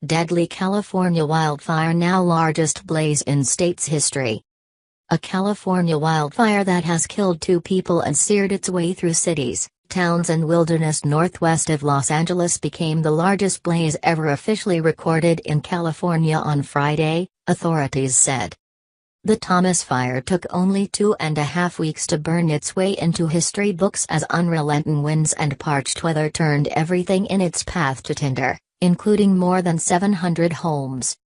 deadly California wildfire, now largest blaze in state's history. A California wildfire that has killed 2 people and seared its way through cities, towns and wilderness northwest of Los Angeles became the largest blaze ever officially recorded in California on Friday, authorities said. The Thomas fire took only 2.5 weeks to burn its way into history books as unrelenting winds and parched weather turned everything in its path to tinder, including more than 700 homes.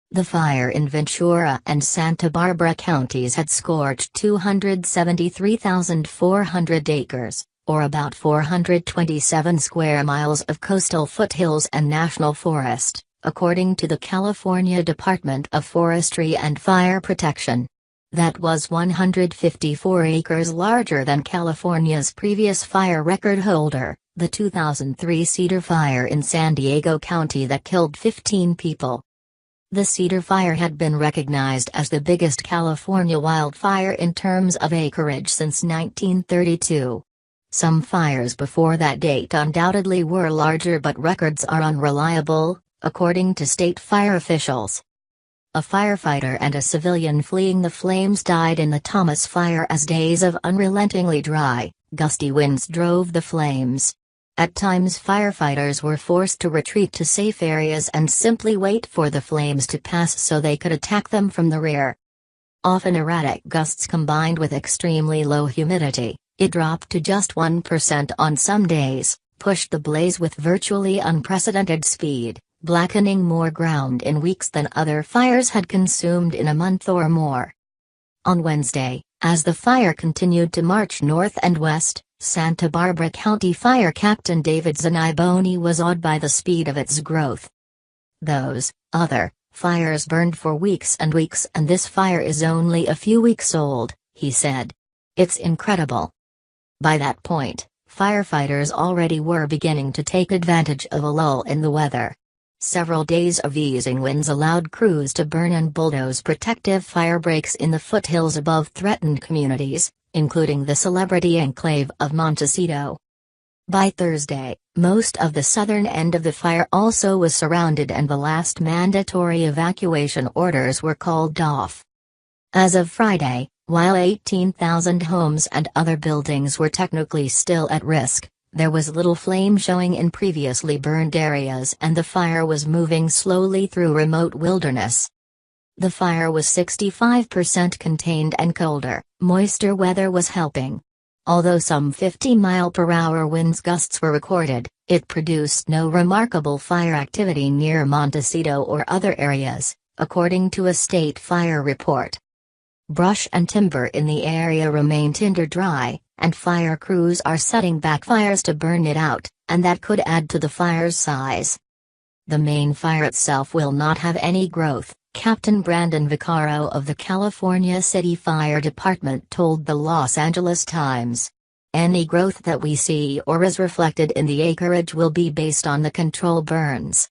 The fire in Ventura and Santa Barbara counties had scorched 273,400 acres, or about 427 square miles of coastal foothills and national forest, according to the California Department of Forestry and Fire Protection. That was 154 acres larger than California's previous fire record holder, the 2003 Cedar Fire in San Diego County that killed 15 people. The Cedar Fire had been recognized as the biggest California wildfire in terms of acreage since 1932. Some fires before that date undoubtedly were larger, but records are unreliable, according to state fire officials. A firefighter and a civilian fleeing the flames died in the Thomas fire as days of unrelentingly dry, gusty winds drove the flames. At times firefighters were forced to retreat to safe areas and simply wait for the flames to pass so they could attack them from the rear. Often erratic gusts combined with extremely low humidity, it dropped to just 1% on some days, pushed the blaze with virtually unprecedented speed, blackening more ground in weeks than other fires had consumed in a month or more. On Wednesday, as the fire continued to march north and west, Santa Barbara County Fire Captain David Zaniboni was awed by the speed of its growth. Those other fires burned for weeks and weeks, and this fire is only a few weeks old, he said. It's incredible. By that point, firefighters already were beginning to take advantage of a lull in the weather. Several days of easing winds allowed crews to burn and bulldoze protective fire breaks in the foothills above threatened communities, including the celebrity enclave of Montecito. By Thursday, most of the southern end of the fire also was surrounded and the last mandatory evacuation orders were called off. As of Friday, while 18,000 homes and other buildings were technically still at risk, there was little flame showing in previously burned areas and the fire was moving slowly through remote wilderness. The fire was 65% contained and colder, moister weather was helping. Although some 50-mile-per-hour winds gusts were recorded, it produced no remarkable fire activity near Montecito or other areas, according to a state fire report. Brush and timber in the area remain tinder dry, and fire crews are setting back fires to burn it out, and that could add to the fire's size. The main fire itself will not have any growth, Captain Brandon Vaccaro of the California City Fire Department told the Los Angeles Times. Any growth that we see or is reflected in the acreage will be based on the control burns.